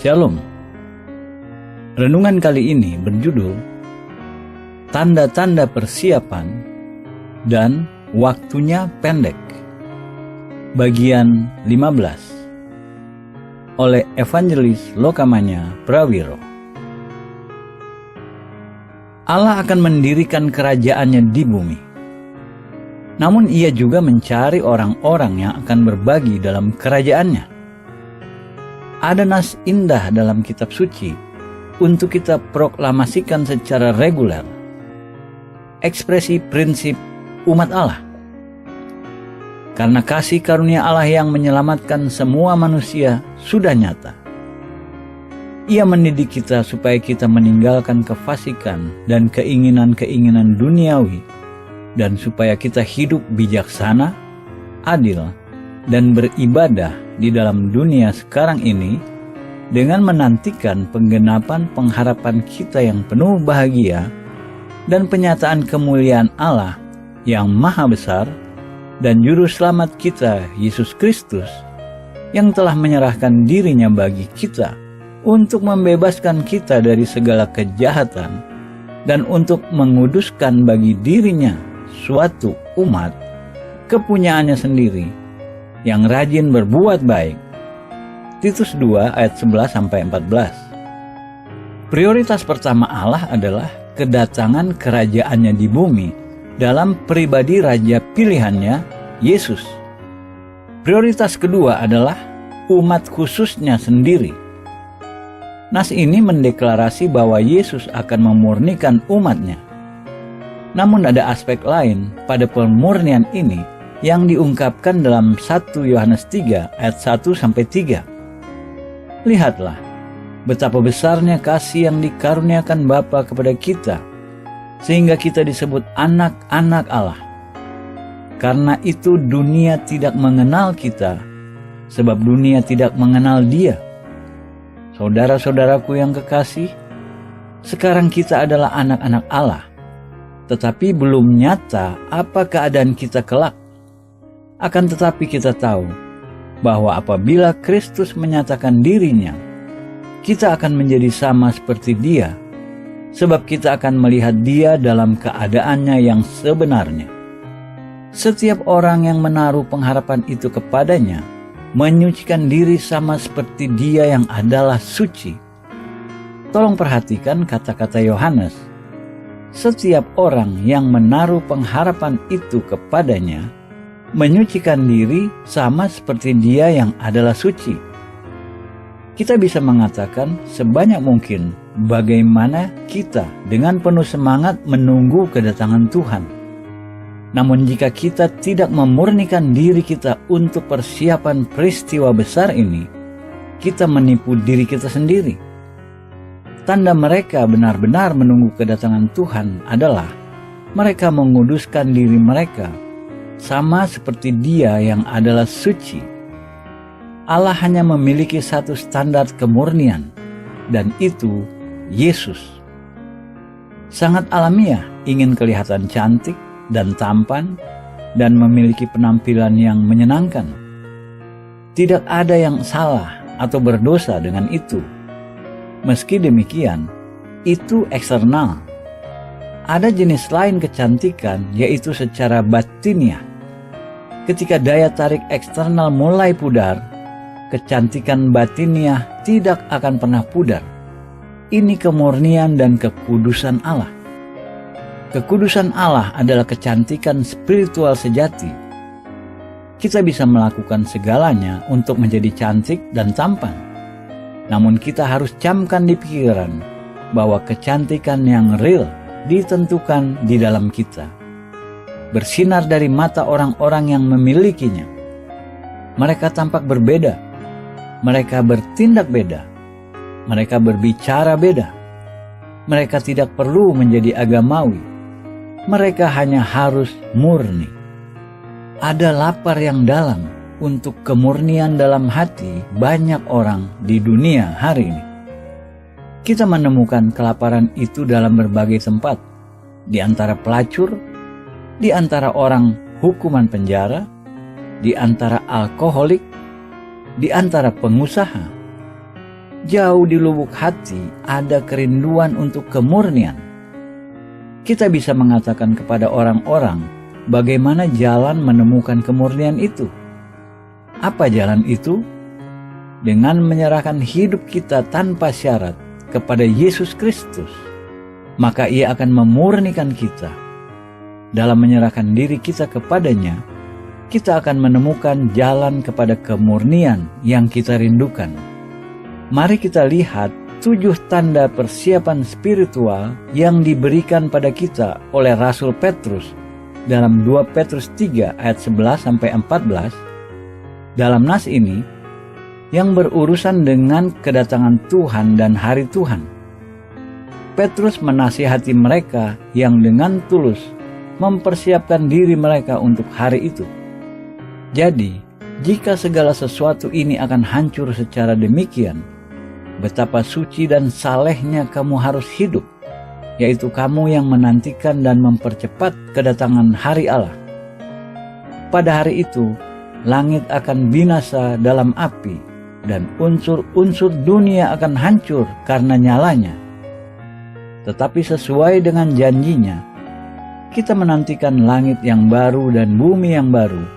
Shalom. Renungan kali ini berjudul Tanda-tanda persiapan dan waktunya pendek. Bagian 15 oleh Evangelis Lokamanya Prawiro. Allah akan mendirikan kerajaannya di bumi. Namun ia juga mencari orang-orang yang akan berbagi dalam kerajaannya. Ada nas indah dalam kitab suci untuk kita proklamasikan secara reguler. Ekspresi prinsip umat Allah. Karena kasih karunia Allah yang menyelamatkan semua manusia sudah nyata. Ia mendidik kita supaya kita meninggalkan kefasikan dan keinginan-keinginan duniawi, dan supaya kita hidup bijaksana, adil, dan beribadah di dalam dunia sekarang ini dengan menantikan penggenapan pengharapan kita yang penuh bahagia dan penyataan kemuliaan Allah yang maha besar dan juru selamat kita Yesus Kristus yang telah menyerahkan dirinya bagi kita untuk membebaskan kita dari segala kejahatan dan untuk menguduskan bagi dirinya suatu umat kepunyaannya sendiri yang rajin berbuat baik. Titus 2 ayat 11-14. Prioritas pertama Allah adalah kedatangan kerajaannya di bumi dalam pribadi raja pilihannya, Yesus. Prioritas kedua adalah umat khususnya sendiri. Nas ini mendeklarasi bahwa Yesus akan memurnikan umatnya. Namun ada aspek lain pada pemurnian ini yang diungkapkan dalam 1 Yohanes 3 ayat 1-3. Lihatlah betapa besarnya kasih yang dikaruniakan Bapa kepada kita, sehingga kita disebut anak-anak Allah. Karena itu dunia tidak mengenal kita, sebab dunia tidak mengenal Dia. Saudara-saudaraku yang kekasih, sekarang kita adalah anak-anak Allah, tetapi belum nyata apa keadaan kita kelak. Akan tetapi kita tahu bahwa apabila Kristus menyatakan dirinya, kita akan menjadi sama seperti Dia, sebab kita akan melihat Dia dalam keadaannya yang sebenarnya. Setiap orang yang menaruh pengharapan itu kepadanya menyucikan diri sama seperti Dia yang adalah suci. Tolong perhatikan kata-kata Yohanes. Setiap orang yang menaruh pengharapan itu kepadanya menyucikan diri sama seperti Dia yang adalah suci. Kita bisa mengatakan sebanyak mungkin bagaimana kita dengan penuh semangat menunggu kedatangan Tuhan. Namun jika kita tidak memurnikan diri kita untuk persiapan peristiwa besar ini, kita menipu diri kita sendiri. Tanda mereka benar-benar menunggu kedatangan Tuhan adalah mereka menguduskan diri mereka sama seperti Dia yang adalah suci. Allah hanya memiliki satu standar kemurnian, dan itu Yesus. Sangat alamiah ingin kelihatan cantik dan tampan dan memiliki penampilan yang menyenangkan. Tidak ada yang salah atau berdosa dengan itu. Meski demikian, itu eksternal. Ada jenis lain kecantikan, yaitu secara batiniah. Ketika daya tarik eksternal mulai pudar, kecantikan batiniah tidak akan pernah pudar. Ini kemurnian dan kekudusan Allah. Kekudusan Allah adalah kecantikan spiritual sejati. Kita bisa melakukan segalanya untuk menjadi cantik dan tampan. Namun kita harus camkan di pikiran bahwa kecantikan yang real ditentukan di dalam kita. Bersinar dari mata orang-orang yang memilikinya. Mereka tampak berbeda. Mereka bertindak beda. Mereka berbicara beda. Mereka tidak perlu menjadi agamawi. Mereka hanya harus murni. Ada lapar yang dalam untuk kemurnian dalam hati banyak orang di dunia hari ini. Kita menemukan kelaparan itu dalam berbagai tempat, di antara pelacur, di antara orang hukuman penjara, di antara alkoholik, di antara pengusaha, jauh di lubuk hati ada kerinduan untuk kemurnian. Kita bisa mengatakan kepada orang-orang bagaimana jalan menemukan kemurnian itu. Apa jalan itu? Dengan menyerahkan hidup kita tanpa syarat kepada Yesus Kristus, maka Ia akan memurnikan kita. Dalam menyerahkan diri kita kepadanya, kita akan menemukan jalan kepada kemurnian yang kita rindukan. Mari kita lihat 7 tanda persiapan spiritual yang diberikan pada kita oleh Rasul Petrus dalam 2 Petrus 3 ayat 11-14. Dalam nas ini yang berurusan dengan kedatangan Tuhan dan hari Tuhan. Petrus menasihati mereka yang dengan tulus mempersiapkan diri mereka untuk hari itu. Jadi, jika segala sesuatu ini akan hancur secara demikian, betapa suci dan salehnya kamu harus hidup, yaitu kamu yang menantikan dan mempercepat kedatangan hari Allah. Pada hari itu, langit akan binasa dalam api, dan unsur-unsur dunia akan hancur karena nyalanya. Tetapi sesuai dengan janjinya, kita menantikan langit yang baru dan bumi yang baru,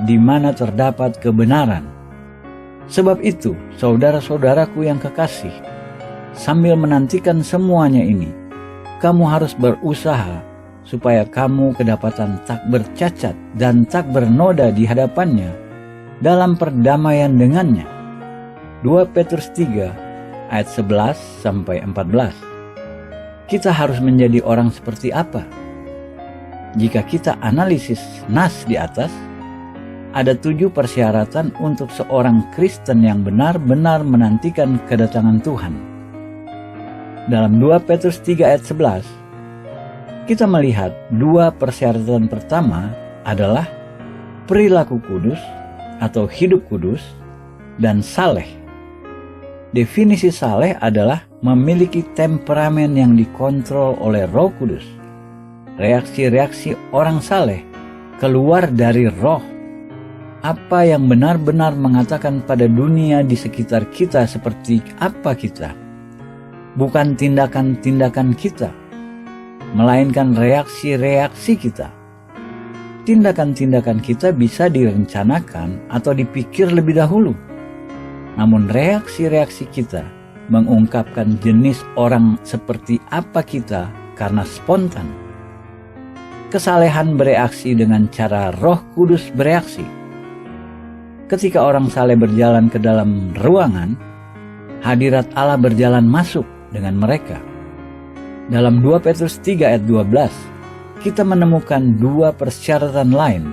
di mana terdapat kebenaran. Sebab itu, saudara-saudaraku yang kekasih, sambil menantikan semuanya ini, kamu harus berusaha supaya kamu kedapatan tak bercacat dan tak bernoda di hadapannya dalam perdamaian dengannya. 2 Petrus 3 ayat 11-14. Kita harus menjadi orang seperti apa? Jika kita analisis nas di atas, ada 7 persyaratan untuk seorang Kristen yang benar-benar menantikan kedatangan Tuhan. Dalam 2 Petrus 3 ayat 11, kita melihat 2 persyaratan pertama adalah perilaku kudus atau hidup kudus dan saleh. Definisi saleh adalah memiliki temperamen yang dikontrol oleh Roh Kudus. Reaksi-reaksi orang saleh keluar dari roh. Apa yang benar-benar mengatakan pada dunia di sekitar kita seperti apa kita. Bukan tindakan-tindakan kita, melainkan reaksi-reaksi kita. Tindakan-tindakan kita bisa direncanakan atau dipikir lebih dahulu. Namun reaksi-reaksi kita mengungkapkan jenis orang seperti apa kita karena spontan. Kesalehan bereaksi dengan cara Roh Kudus bereaksi. Ketika orang saleh berjalan ke dalam ruangan, hadirat Allah berjalan masuk dengan mereka. Dalam 2 Petrus 3 ayat 12, kita menemukan 2 persyaratan lain.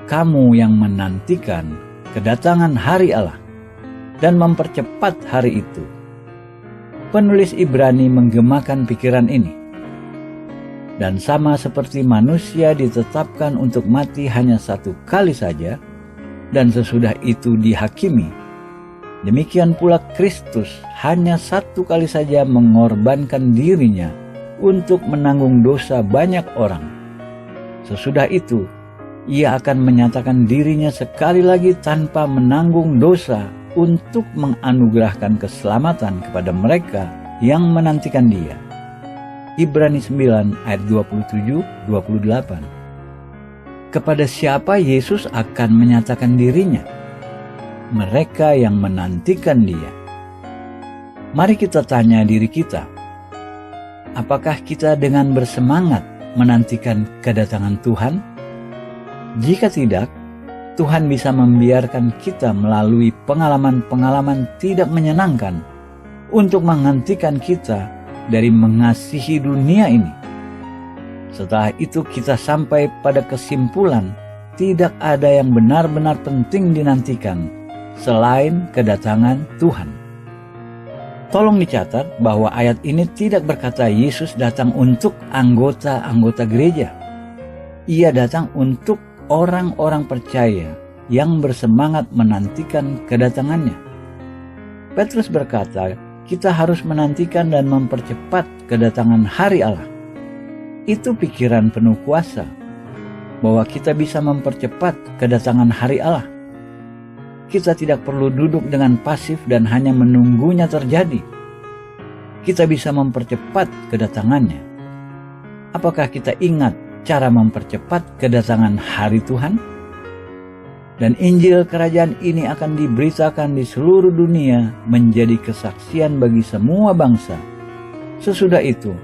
Kamu yang menantikan kedatangan hari Allah dan mempercepat hari itu. Penulis Ibrani menggemakan pikiran ini. Dan sama seperti manusia ditetapkan untuk mati hanya 1 kali saja, dan sesudah itu dihakimi, demikian pula Kristus hanya 1 kali saja mengorbankan dirinya untuk menanggung dosa banyak orang. Sesudah itu, Ia akan menyatakan dirinya sekali lagi tanpa menanggung dosa untuk menganugerahkan keselamatan kepada mereka yang menantikan Dia. Ibrani 9 ayat 27-28. Kepada siapa Yesus akan menyatakan dirinya? Mereka yang menantikan Dia. Mari kita tanya diri kita, apakah kita dengan bersemangat menantikan kedatangan Tuhan? Jika tidak, Tuhan bisa membiarkan kita melalui pengalaman-pengalaman tidak menyenangkan untuk menghentikan kita dari mengasihi dunia ini. Setelah itu kita sampai pada kesimpulan tidak ada yang benar-benar penting dinantikan selain kedatangan Tuhan. Tolong dicatat bahwa ayat ini tidak berkata Yesus datang untuk anggota-anggota gereja. Ia datang untuk orang-orang percaya yang bersemangat menantikan kedatangannya. Petrus berkata, kita harus menantikan dan mempercepat kedatangan hari Allah. Itu pikiran penuh kuasa, bahwa kita bisa mempercepat kedatangan hari Allah. kita tidak perlu duduk dengan pasif dan hanya menunggunya terjadi. Kita bisa mempercepat kedatangannya. Apakah kita ingat cara mempercepat kedatangan hari Tuhan? Dan Injil kerajaan ini akan diberitakan di seluruh dunia menjadi kesaksian bagi semua bangsa. Sesudah itu,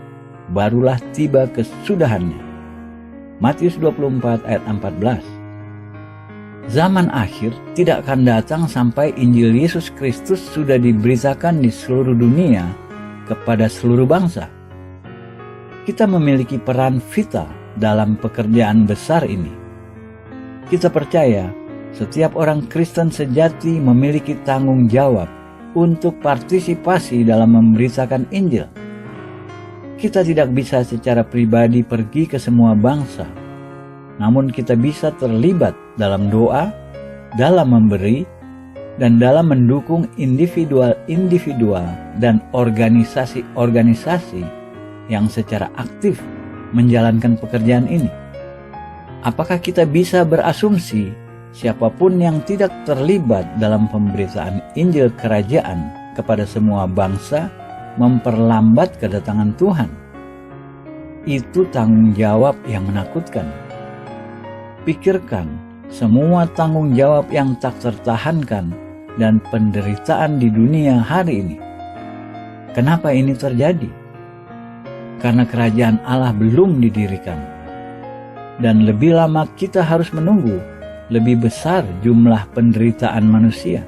barulah tiba kesudahannya. Matius 24 ayat 14. Zaman akhir tidak akan datang sampai Injil Yesus Kristus sudah diberitakan di seluruh dunia kepada seluruh bangsa. Kita memiliki peran vital dalam pekerjaan besar ini. Kita percaya setiap orang Kristen sejati memiliki tanggung jawab untuk partisipasi dalam memberitakan Injil. Kita tidak bisa secara pribadi pergi ke semua bangsa, namun kita bisa terlibat dalam doa, dalam memberi, dan dalam mendukung individual-individual dan organisasi-organisasi yang secara aktif menjalankan pekerjaan ini. Apakah kita bisa berasumsi siapapun yang tidak terlibat dalam pemberitaan Injil Kerajaan kepada semua bangsa memperlambat kedatangan Tuhan? Itu tanggung jawab yang menakutkan. Pikirkan semua tanggung jawab yang tak tertahankan dan penderitaan di dunia hari ini. Kenapa ini terjadi? Karena kerajaan Allah belum didirikan. Dan lebih lama kita harus menunggu, lebih besar jumlah penderitaan manusia.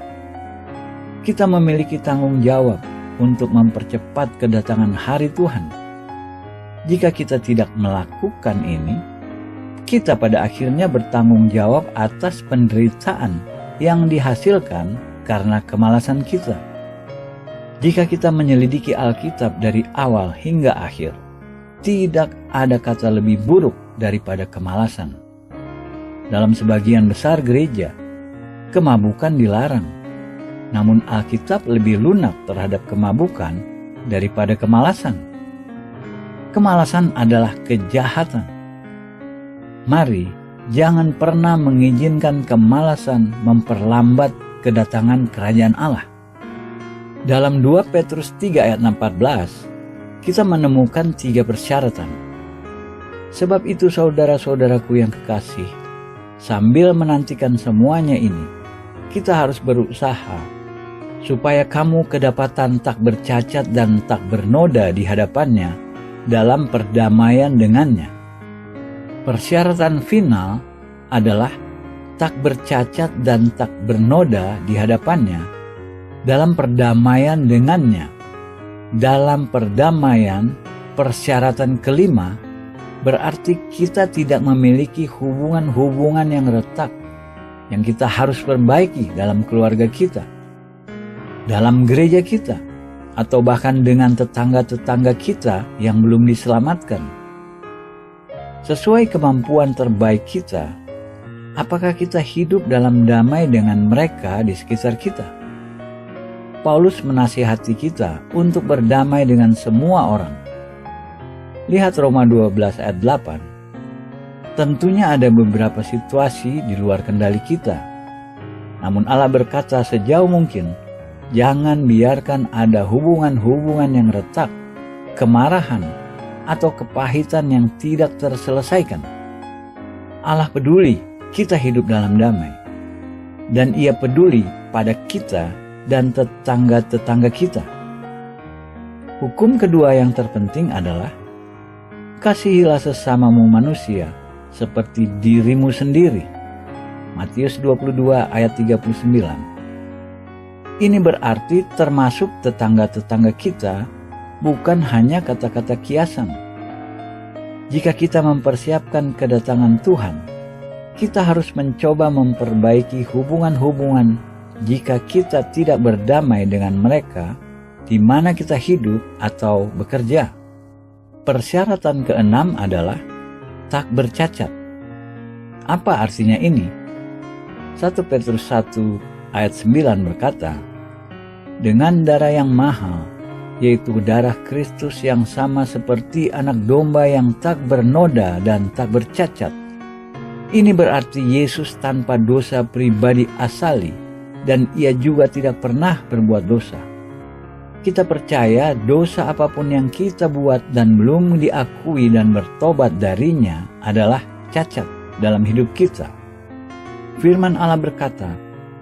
Kita memiliki tanggung jawab untuk mempercepat kedatangan hari Tuhan. Jika kita tidak melakukan ini, kita pada akhirnya bertanggung jawab atas penderitaan yang dihasilkan karena kemalasan kita. Jika kita menyelidiki Alkitab dari awal hingga akhir, tidak ada kata lebih buruk daripada kemalasan. Dalam sebagian besar gereja, kemabukan dilarang. Namun Alkitab lebih lunak terhadap kemabukan daripada kemalasan. Kemalasan adalah kejahatan. Mari jangan pernah mengizinkan kemalasan memperlambat kedatangan kerajaan Allah. Dalam 2 Petrus 3 ayat 14, kita menemukan 3 persyaratan. Sebab itu saudara-saudaraku yang kekasih, sambil menantikan semuanya ini, kita harus berusaha supaya kamu kedapatan tak bercacat dan tak bernoda di hadapannya dalam perdamaian dengannya. Persyaratan final adalah tak bercacat dan tak bernoda di hadapannya dalam perdamaian dengannya. Dalam perdamaian, persyaratan kelima berarti kita tidak memiliki hubungan-hubungan yang retak yang kita harus perbaiki dalam keluarga kita, dalam gereja kita, atau bahkan dengan tetangga-tetangga kita yang belum diselamatkan. Sesuai kemampuan terbaik kita, apakah kita hidup dalam damai dengan mereka di sekitar kita? Paulus menasihati kita untuk berdamai dengan semua orang. Lihat Roma 12 ayat 8. Tentunya ada beberapa situasi di luar kendali kita. Namun Allah berkata sejauh mungkin, jangan biarkan ada hubungan-hubungan yang retak, kemarahan, atau kepahitan yang tidak terselesaikan. Allah peduli kita hidup dalam damai. Dan Ia peduli pada kita dan tetangga-tetangga kita. Hukum kedua yang terpenting adalah kasihilah sesamamu manusia seperti dirimu sendiri. Matius 22 ayat 39. Ini berarti termasuk tetangga-tetangga kita, bukan hanya kata-kata kiasan. Jika kita mempersiapkan kedatangan Tuhan, kita harus mencoba memperbaiki hubungan-hubungan jika kita tidak berdamai dengan mereka di mana kita hidup atau bekerja. Persyaratan keenam adalah tak bercacat. Apa artinya ini? 1 Petrus 1 ayat 9 berkata, dengan darah yang mahal, yaitu darah Kristus yang sama seperti anak domba yang tak bernoda dan tak bercacat. Ini berarti Yesus tanpa dosa pribadi asali dan ia juga tidak pernah berbuat dosa. Kita percaya dosa apapun yang kita buat dan belum diakui dan bertobat darinya adalah cacat dalam hidup kita. Firman Allah berkata,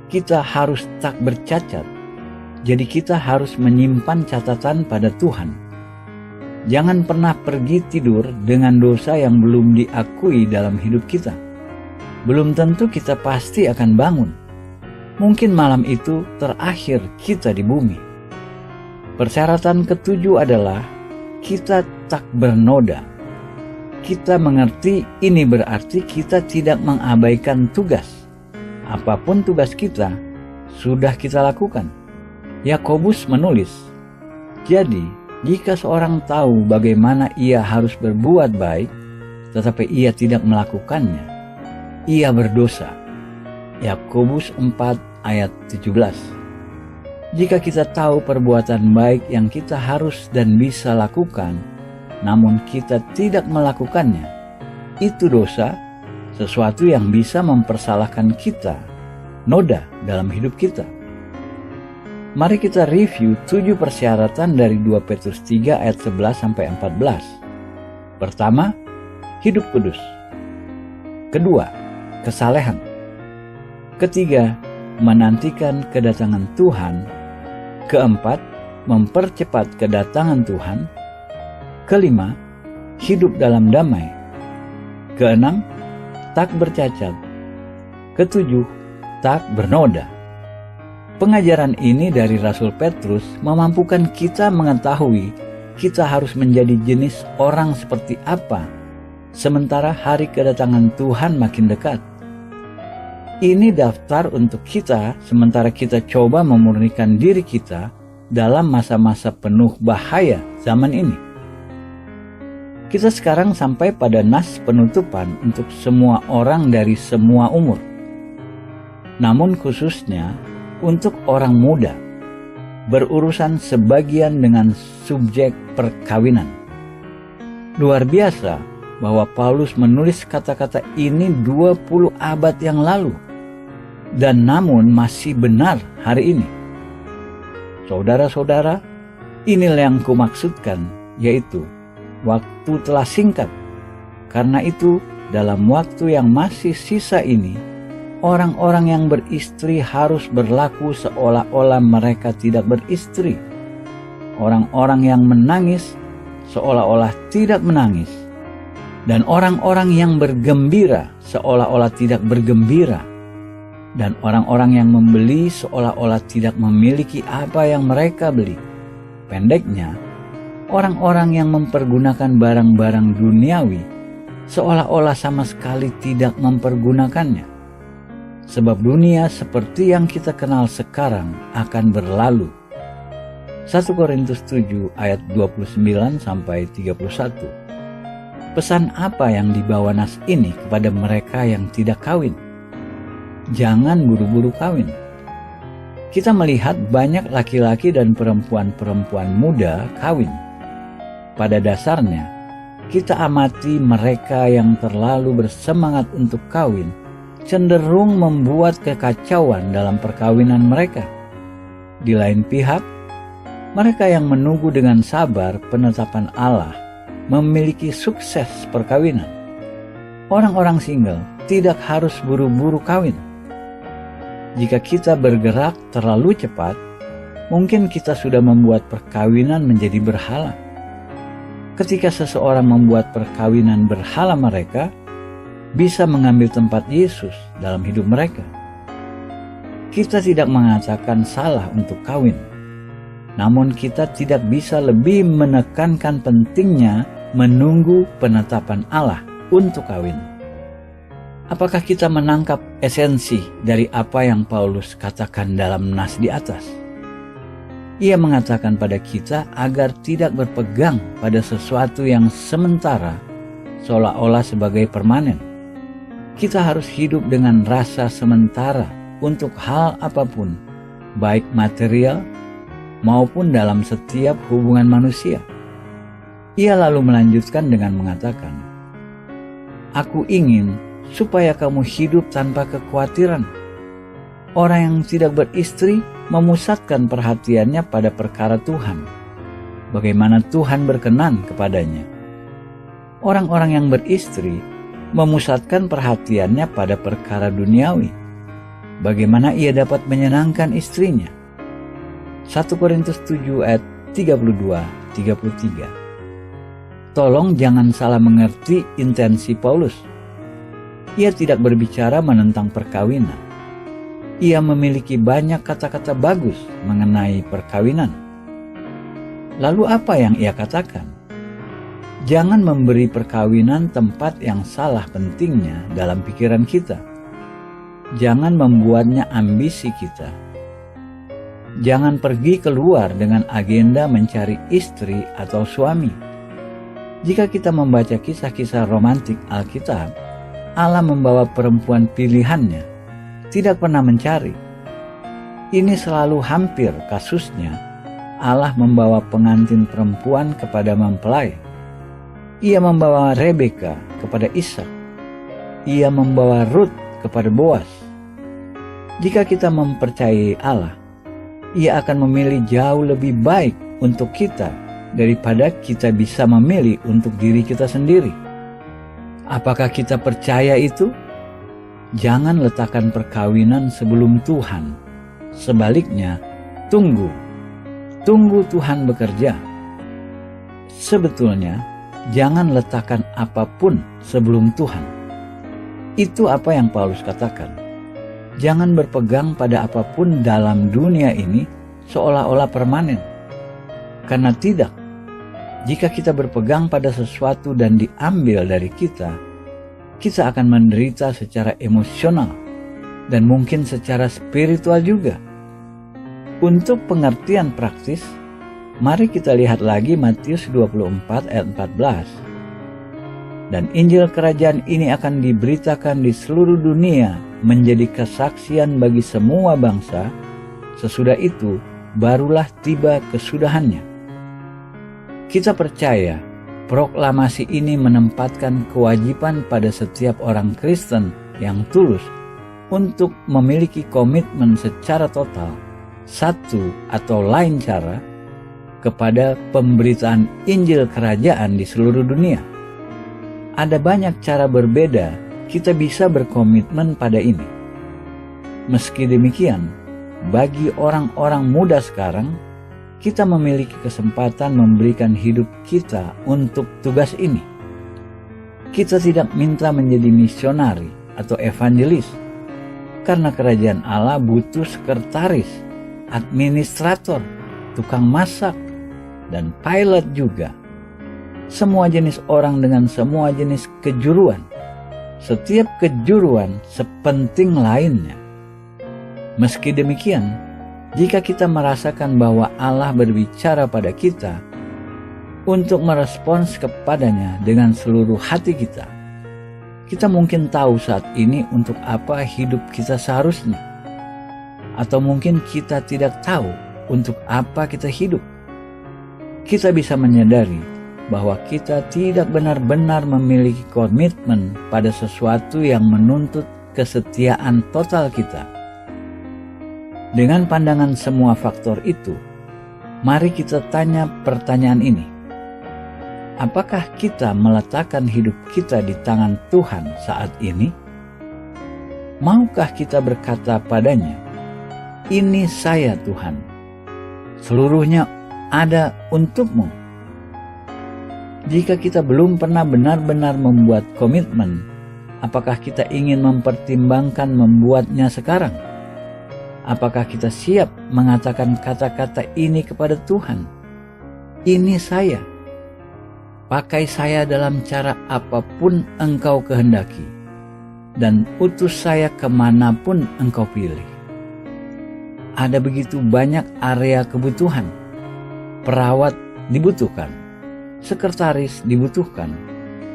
kita harus tak bercacat. Jadi kita harus menyimpan catatan pada Tuhan. Jangan pernah pergi tidur dengan dosa yang belum diakui dalam hidup kita. Belum tentu kita pasti akan bangun. Mungkin malam itu terakhir kita di bumi. Persyaratan ketujuh adalah kita tak bernoda. Kita mengerti ini berarti kita tidak mengabaikan tugas. Apapun tugas kita, sudah kita lakukan. Yakobus menulis, jadi jika seorang tahu bagaimana ia harus berbuat baik, tetapi ia tidak melakukannya, ia berdosa. Yakobus 4 ayat 17. Jika kita tahu perbuatan baik yang kita harus dan bisa lakukan, namun kita tidak melakukannya, itu dosa, sesuatu yang bisa mempersalahkan kita, noda dalam hidup kita. Mari kita review 7 persyaratan dari 2 Petrus 3 ayat 11-14. Pertama, hidup kudus. Kedua, kesalehan. Ketiga, menantikan kedatangan Tuhan. Keempat, mempercepat kedatangan Tuhan. Kelima, hidup dalam damai. Keenam, tak bercacat. Ketujuh, tak bernoda. Pengajaran ini dari Rasul Petrus memampukan kita mengetahui kita harus menjadi jenis orang seperti apa, sementara hari kedatangan Tuhan makin dekat. Ini daftar untuk kita sementara kita coba memurnikan diri kita dalam masa-masa penuh bahaya zaman ini. Kita sekarang sampai pada nas penutupan untuk semua orang dari semua umur. Namun khususnya untuk orang muda, berurusan sebagian dengan subjek perkawinan. Luar biasa bahwa Paulus menulis kata-kata ini 20 abad yang lalu, dan namun masih benar hari ini. Saudara-saudara, inilah yang kumaksudkan, yaitu waktu telah singkat. Karena itu, dalam waktu yang masih sisa ini, orang-orang yang beristri harus berlaku seolah-olah mereka tidak beristri. Orang-orang yang menangis seolah-olah tidak menangis. Dan orang-orang yang bergembira seolah-olah tidak bergembira. Dan orang-orang yang membeli seolah-olah tidak memiliki apa yang mereka beli. Pendeknya, orang-orang yang mempergunakan barang-barang duniawi seolah-olah sama sekali tidak mempergunakannya. Sebab dunia seperti yang kita kenal sekarang akan berlalu. 1 Korintus 7 ayat 29-31. Pesan apa yang dibawa nas ini kepada mereka yang tidak kawin? Jangan buru-buru kawin. Kita melihat banyak laki-laki dan perempuan-perempuan muda kawin. Pada dasarnya, kita amati mereka yang terlalu bersemangat untuk kawin cenderung membuat kekacauan dalam perkawinan mereka. Di lain pihak, mereka yang menunggu dengan sabar penetapan Allah memiliki sukses perkawinan. Orang-orang single tidak harus buru-buru kawin. Jika kita bergerak terlalu cepat, mungkin kita sudah membuat perkawinan menjadi berhala. Ketika seseorang membuat perkawinan berhala mereka, bisa mengambil tempat Yesus dalam hidup mereka. Kita tidak mengatakan salah untuk kawin, namun kita tidak bisa lebih menekankan pentingnya menunggu penetapan Allah untuk kawin. Apakah kita menangkap esensi dari apa yang Paulus katakan dalam nas di atas? Ia mengatakan pada kita agar tidak berpegang pada sesuatu yang sementara, seolah-olah sebagai permanen. Kita harus hidup dengan rasa sementara untuk hal apapun, baik material maupun dalam setiap hubungan manusia. Ia lalu melanjutkan dengan mengatakan, "Aku ingin supaya kamu hidup tanpa kekhawatiran." Orang yang tidak beristri memusatkan perhatiannya pada perkara Tuhan, bagaimana Tuhan berkenan kepadanya. Orang-orang yang beristri memusatkan perhatiannya pada perkara duniawi, bagaimana ia dapat menyenangkan istrinya. 1 Korintus 7 ayat 32-33. Tolong jangan salah mengerti intensi Paulus. Ia tidak berbicara menentang perkawinan. Ia memiliki banyak kata-kata bagus mengenai perkawinan. Lalu apa yang ia katakan? Jangan memberi perkawinan tempat yang salah pentingnya dalam pikiran kita. Jangan membuatnya ambisi kita. Jangan pergi keluar dengan agenda mencari istri atau suami. Jika kita membaca kisah-kisah romantik Alkitab, Allah membawa perempuan pilihannya, tidak pernah mencari. Ini selalu hampir kasusnya. Allah membawa pengantin perempuan kepada mempelai. Ia membawa Rebeka kepada Ishak. Ia membawa Rut kepada Boas. Jika kita mempercayai Allah, Ia akan memilih jauh lebih baik untuk kita daripada kita bisa memilih untuk diri kita sendiri. Apakah kita percaya itu? Jangan letakkan perkawinan sebelum Tuhan. Sebaliknya, tunggu Tuhan bekerja. Sebetulnya, jangan letakkan apapun sebelum Tuhan. Itu apa yang Paulus katakan. Jangan berpegang pada apapun dalam dunia ini seolah-olah permanen. Karena tidak, jika kita berpegang pada sesuatu dan diambil dari kita akan menderita secara emosional dan mungkin secara spiritual juga. Untuk pengertian praktis, mari kita lihat lagi Matius 24 ayat 14. Dan Injil Kerajaan ini akan diberitakan di seluruh dunia menjadi kesaksian bagi semua bangsa, sesudah itu barulah tiba kesudahannya. Kita percaya proklamasi ini menempatkan kewajiban pada setiap orang Kristen yang tulus untuk memiliki komitmen secara total, satu atau lain cara, kepada pemberitaan Injil Kerajaan di seluruh dunia. Ada banyak cara berbeda kita bisa berkomitmen pada ini. Meski demikian, bagi orang-orang muda sekarang, kita memiliki kesempatan memberikan hidup kita untuk tugas ini. Kita tidak minta menjadi misionari atau evangelis, karena kerajaan Allah butuh sekretaris, administrator, tukang masak, dan pilot juga. Semua jenis orang dengan semua jenis kejuruan. Setiap kejuruan sepenting lainnya. Meski demikian, jika kita merasakan bahwa Allah berbicara pada kita untuk merespons kepadanya dengan seluruh hati kita, kita mungkin tahu saat ini untuk apa hidup kita seharusnya. Atau mungkin kita tidak tahu untuk apa kita hidup. Kita bisa menyadari bahwa kita tidak benar-benar memiliki komitmen pada sesuatu yang menuntut kesetiaan total kita. Dengan pandangan semua faktor itu, mari kita tanya pertanyaan ini. Apakah kita meletakkan hidup kita di tangan Tuhan saat ini? Maukah kita berkata padanya, "Ini saya Tuhan, seluruhnya ada untuk-Mu"? Jika kita belum pernah benar-benar membuat komitmen, apakah kita ingin mempertimbangkan membuatnya sekarang? Apakah kita siap mengatakan kata-kata ini kepada Tuhan? "Ini saya. Pakai saya dalam cara apapun Engkau kehendaki, dan utus saya kemanapun Engkau pilih." Ada begitu banyak area kebutuhan. Perawat dibutuhkan, sekretaris dibutuhkan,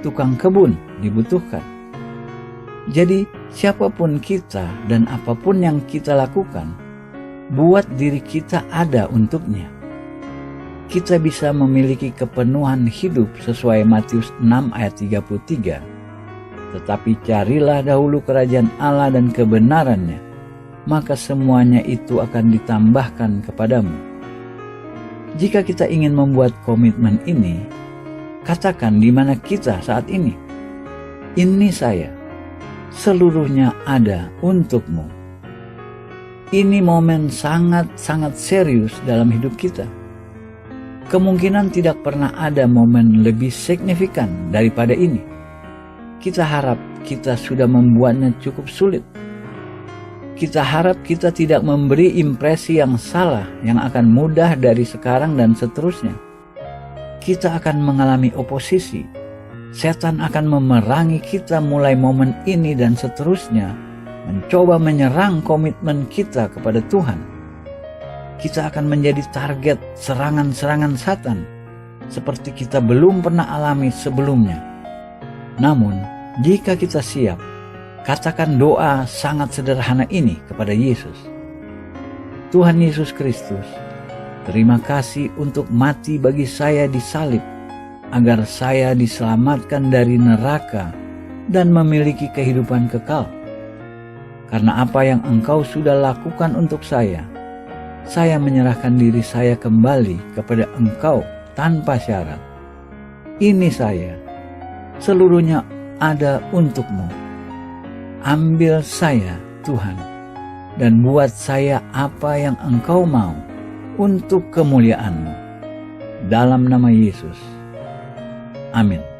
tukang kebun dibutuhkan. Jadi siapapun kita dan apapun yang kita lakukan, buat diri kita ada untuknya. Kita bisa memiliki kepenuhan hidup sesuai Matius 6 ayat 33. Tetapi carilah dahulu kerajaan Allah dan kebenarannya, maka semuanya itu akan ditambahkan kepadamu. Jika kita ingin membuat komitmen ini, katakan di mana kita saat ini. Ini saya, seluruhnya ada untukmu. Ini momen sangat-sangat serius dalam hidup kita. Kemungkinan tidak pernah ada momen lebih signifikan daripada ini. Kita harap kita sudah membuatnya cukup sulit. Kita harap kita tidak memberi impresi yang salah yang akan mudah dari sekarang dan seterusnya. Kita akan mengalami oposisi. Setan akan memerangi kita mulai momen ini dan seterusnya, mencoba menyerang komitmen kita kepada Tuhan. Kita akan menjadi target serangan-serangan Satan seperti kita belum pernah alami sebelumnya. Namun, jika kita siap, katakan doa sangat sederhana ini kepada Yesus. Tuhan Yesus Kristus, terima kasih untuk mati bagi saya di salib, agar saya diselamatkan dari neraka dan memiliki kehidupan kekal. Karena apa yang Engkau sudah lakukan untuk saya menyerahkan diri saya kembali kepada Engkau tanpa syarat. Ini saya, seluruhnya ada untukmu. Ambil saya, Tuhan, dan buat saya apa yang Engkau mau untuk kemuliaan-Mu. Dalam nama Yesus. Amin.